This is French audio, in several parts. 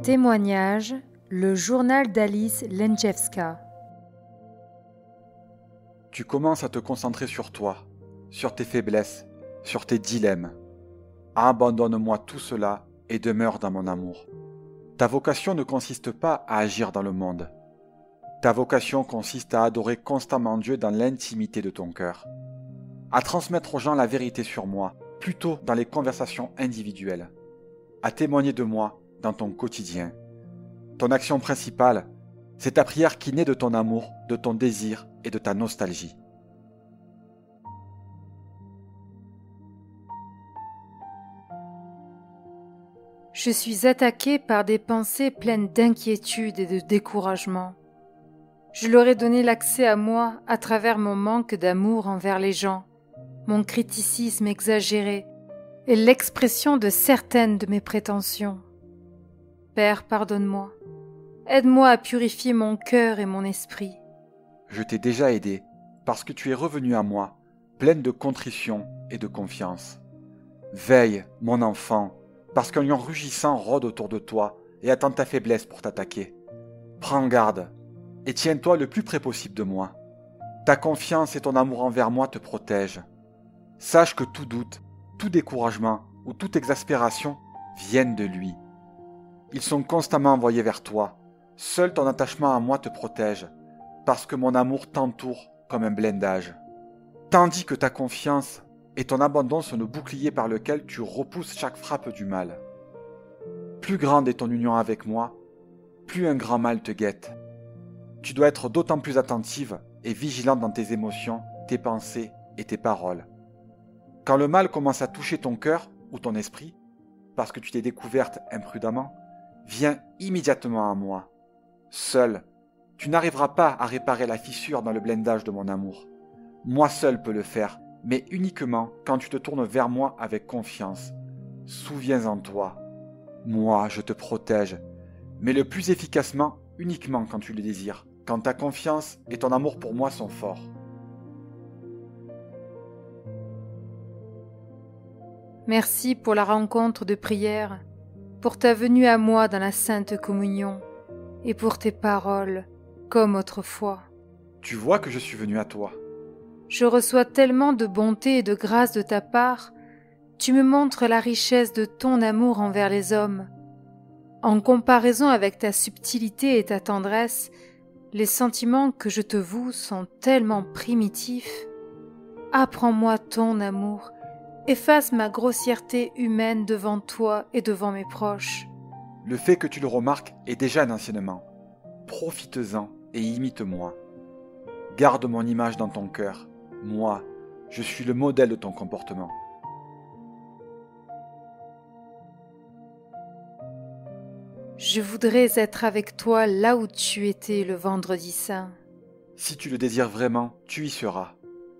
Témoignage, le journal d'Alice Lenczewska. Tu commences à te concentrer sur toi, sur tes faiblesses, sur tes dilemmes. Abandonne-moi tout cela et demeure dans mon amour. Ta vocation ne consiste pas à agir dans le monde. Ta vocation consiste à adorer constamment Dieu dans l'intimité de ton cœur, à transmettre aux gens la vérité sur moi, plutôt dans les conversations individuelles, à témoigner de moi dans ton quotidien. Ton action principale, c'est ta prière qui naît de ton amour, de ton désir et de ta nostalgie. Je suis attaquée par des pensées pleines d'inquiétude et de découragement. Je leur ai donné l'accès à moi à travers mon manque d'amour envers les gens, mon criticisme exagéré et l'expression de certaines de mes prétentions. Père, pardonne-moi. Aide-moi à purifier mon cœur et mon esprit. Je t'ai déjà aidé parce que tu es revenu à moi, pleine de contrition et de confiance. Veille, mon enfant, parce qu'un lion rugissant rôde autour de toi et attend ta faiblesse pour t'attaquer. Prends garde et tiens-toi le plus près possible de moi. Ta confiance et ton amour envers moi te protègent. Sache que tout doute, tout découragement ou toute exaspération viennent de lui. Ils sont constamment envoyés vers toi. Seul ton attachement à moi te protège, parce que mon amour t'entoure comme un blindage. Tandis que ta confiance et ton abandon sont le bouclier par lequel tu repousses chaque frappe du mal. Plus grande est ton union avec moi, plus un grand mal te guette. Tu dois être d'autant plus attentive et vigilante dans tes émotions, tes pensées et tes paroles. Quand le mal commence à toucher ton cœur ou ton esprit, parce que tu t'es découverte imprudemment, viens immédiatement à moi. Seul, tu n'arriveras pas à réparer la fissure dans le blindage de mon amour. Moi seul peux le faire, mais uniquement quand tu te tournes vers moi avec confiance. Souviens-en toi. Moi, je te protège, mais le plus efficacement uniquement quand tu le désires, quand ta confiance et ton amour pour moi sont forts. Merci pour la rencontre de prière, pour ta venue à moi dans la Sainte Communion et pour tes paroles, comme autrefois. Tu vois que je suis venu à toi. Je reçois tellement de bonté et de grâce de ta part, tu me montres la richesse de ton amour envers les hommes. En comparaison avec ta subtilité et ta tendresse, les sentiments que je te voue sont tellement primitifs. Apprends-moi ton amour, efface ma grossièreté humaine devant toi et devant mes proches. Le fait que tu le remarques est déjà un enseignement. Profite-en et imite-moi. Garde mon image dans ton cœur. Moi, je suis le modèle de ton comportement. Je voudrais être avec toi là où tu étais le vendredi saint. Si tu le désires vraiment, tu y seras.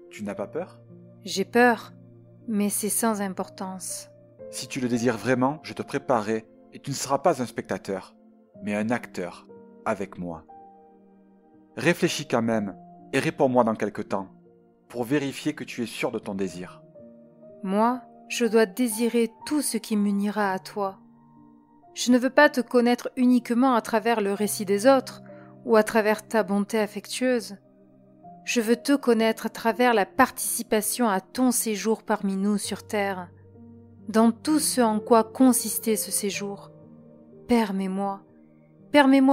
Tu n'as pas peur ? J'ai peur, mais c'est sans importance. Si tu le désires vraiment, je te préparerai et tu ne seras pas un spectateur, mais un acteur avec moi. Réfléchis quand même et réponds-moi dans quelque temps pour vérifier que tu es sûr de ton désir. Moi, je dois désirer tout ce qui m'unira à toi. Je ne veux pas te connaître uniquement à travers le récit des autres ou à travers ta bonté affectueuse. Je veux te connaître à travers la participation à ton séjour parmi nous sur terre, dans tout ce en quoi consistait ce séjour. Permets-moi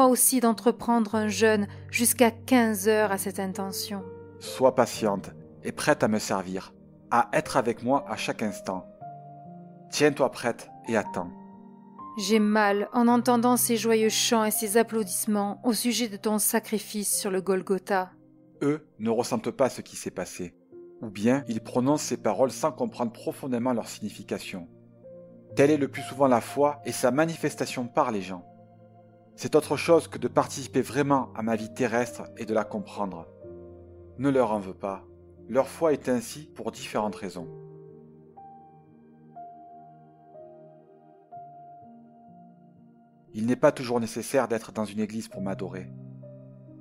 aussi d'entreprendre un jeûne jusqu'à 15 heures à cette intention. Sois patiente et prête à me servir, à être avec moi à chaque instant. Tiens-toi prête et attends. J'ai mal en entendant ces joyeux chants et ces applaudissements au sujet de ton sacrifice sur le Golgotha. Eux ne ressentent pas ce qui s'est passé, ou bien ils prononcent ces paroles sans comprendre profondément leur signification. Telle est le plus souvent la foi et sa manifestation par les gens. C'est autre chose que de participer vraiment à ma vie terrestre et de la comprendre. Ne leur en veux pas, leur foi est ainsi pour différentes raisons. Il n'est pas toujours nécessaire d'être dans une église pour m'adorer.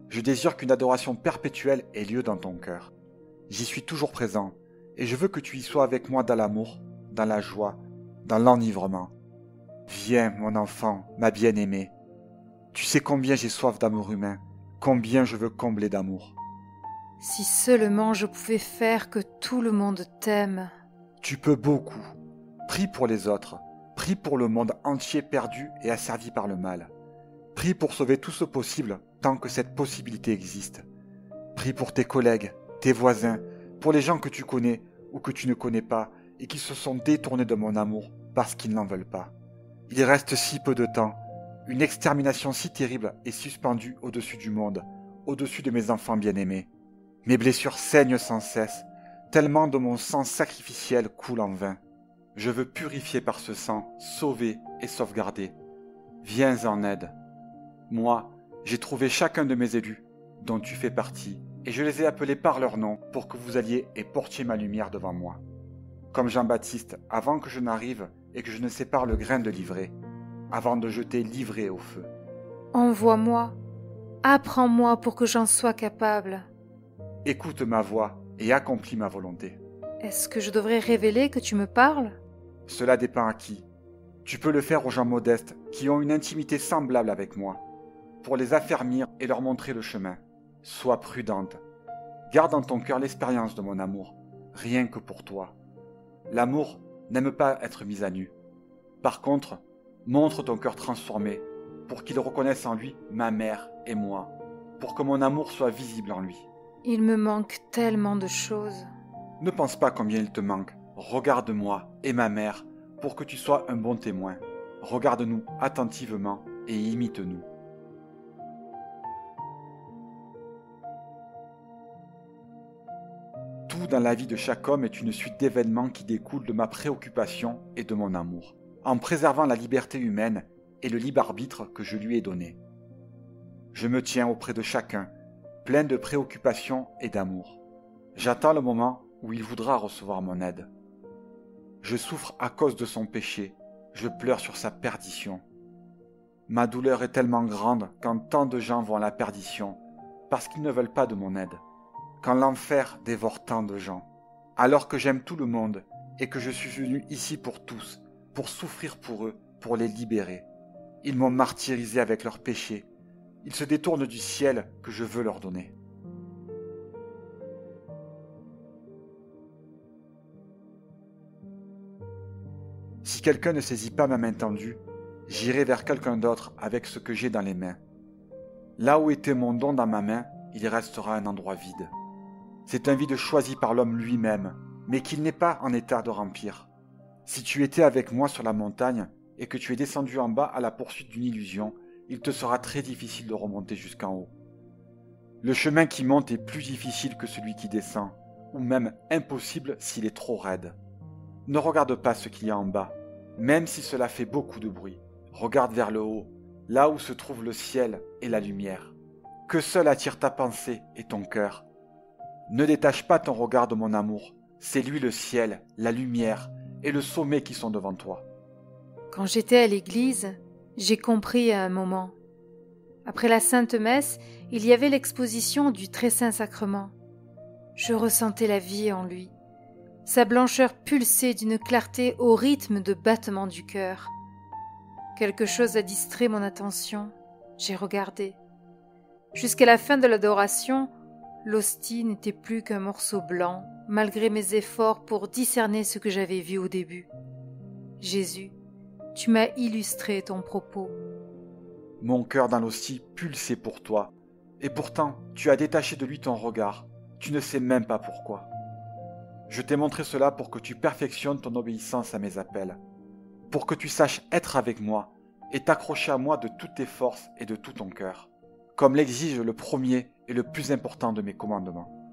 Je désire qu'une adoration perpétuelle ait lieu dans ton cœur. J'y suis toujours présent, et je veux que tu y sois avec moi dans l'amour, dans la joie, dans l'enivrement. Viens, mon enfant, ma bien-aimée, Tu sais combien j'ai soif d'amour humain, combien je veux combler d'amour. Si seulement je pouvais faire que tout le monde t'aime. Tu peux beaucoup. Prie pour les autres. Prie pour le monde entier perdu et asservi par le mal. Prie pour sauver tout ce possible tant que cette possibilité existe. Prie pour tes collègues, tes voisins, pour les gens que tu connais ou que tu ne connais pas et qui se sont détournés de mon amour parce qu'ils n'en veulent pas. Il reste si peu de temps. Une extermination si terrible est suspendue au-dessus du monde, au-dessus de mes enfants bien-aimés. Mes blessures saignent sans cesse, tellement de mon sang sacrificiel coule en vain. Je veux purifier par ce sang, sauver et sauvegarder. Viens en aide. Moi, j'ai trouvé chacun de mes élus, dont tu fais partie, et je les ai appelés par leur nom pour que vous alliez et portiez ma lumière devant moi. Comme Jean-Baptiste, avant que je n'arrive et que je ne sépare le grain de l'ivraie, avant de jeter l'ivraie au feu. Envoie-moi, apprends-moi pour que j'en sois capable. Écoute ma voix et accomplis ma volonté. Est-ce que je devrais révéler que tu me parles? Cela dépend à qui. Tu peux le faire aux gens modestes qui ont une intimité semblable avec moi, pour les affermir et leur montrer le chemin. Sois prudente. Garde en ton cœur l'expérience de mon amour, rien que pour toi. L'amour n'aime pas être mis à nu. Par contre, montre ton cœur transformé, pour qu'il reconnaisse en lui ma mère et moi, pour que mon amour soit visible en lui. Il me manque tellement de choses. Ne pense pas combien il te manque. Regarde-moi et ma mère pour que tu sois un bon témoin. Regarde-nous attentivement et imite-nous. Tout dans la vie de chaque homme est une suite d'événements qui découlent de ma préoccupation et de mon amour, en préservant la liberté humaine et le libre arbitre que je lui ai donné. Je me tiens auprès de chacun, plein de préoccupations et d'amour. J'attends le moment où il voudra recevoir mon aide. Je souffre à cause de son péché, je pleure sur sa perdition. Ma douleur est tellement grande quand tant de gens vont à la perdition, parce qu'ils ne veulent pas de mon aide, quand l'enfer dévore tant de gens, alors que j'aime tout le monde et que je suis venu ici pour tous, pour souffrir pour eux, pour les libérer. Ils m'ont martyrisé avec leurs péchés, ils se détournent du ciel que je veux leur donner. Si quelqu'un ne saisit pas ma main tendue, j'irai vers quelqu'un d'autre avec ce que j'ai dans les mains. Là où était mon don dans ma main, il restera un endroit vide. C'est un vide choisi par l'homme lui-même, mais qu'il n'est pas en état de remplir. Si tu étais avec moi sur la montagne et que tu es descendu en bas à la poursuite d'une illusion, il te sera très difficile de remonter jusqu'en haut. Le chemin qui monte est plus difficile que celui qui descend, ou même impossible s'il est trop raide. Ne regarde pas ce qu'il y a en bas, même si cela fait beaucoup de bruit. Regarde vers le haut, là où se trouve le ciel et la lumière. Que seul attire ta pensée et ton cœur. Ne détache pas ton regard de mon amour, c'est lui le ciel, la lumière et le sommet qui sont devant toi. Quand j'étais à l'église, j'ai compris à un moment. Après la Sainte Messe, il y avait l'exposition du Très Saint Sacrement. Je ressentais la vie en lui. Sa blancheur pulsait d'une clarté au rythme de battement du cœur. Quelque chose a distrait mon attention. J'ai regardé. Jusqu'à la fin de l'adoration, l'hostie n'était plus qu'un morceau blanc, malgré mes efforts pour discerner ce que j'avais vu au début. Jésus, tu m'as illustré ton propos. Mon cœur dans l'hostie pulsait pour toi, et pourtant tu as détaché de lui ton regard. Tu ne sais même pas pourquoi. Je t'ai montré cela pour que tu perfectionnes ton obéissance à mes appels, pour que tu saches être avec moi et t'accrocher à moi de toutes tes forces et de tout ton cœur, comme l'exige le premier et le plus important de mes commandements.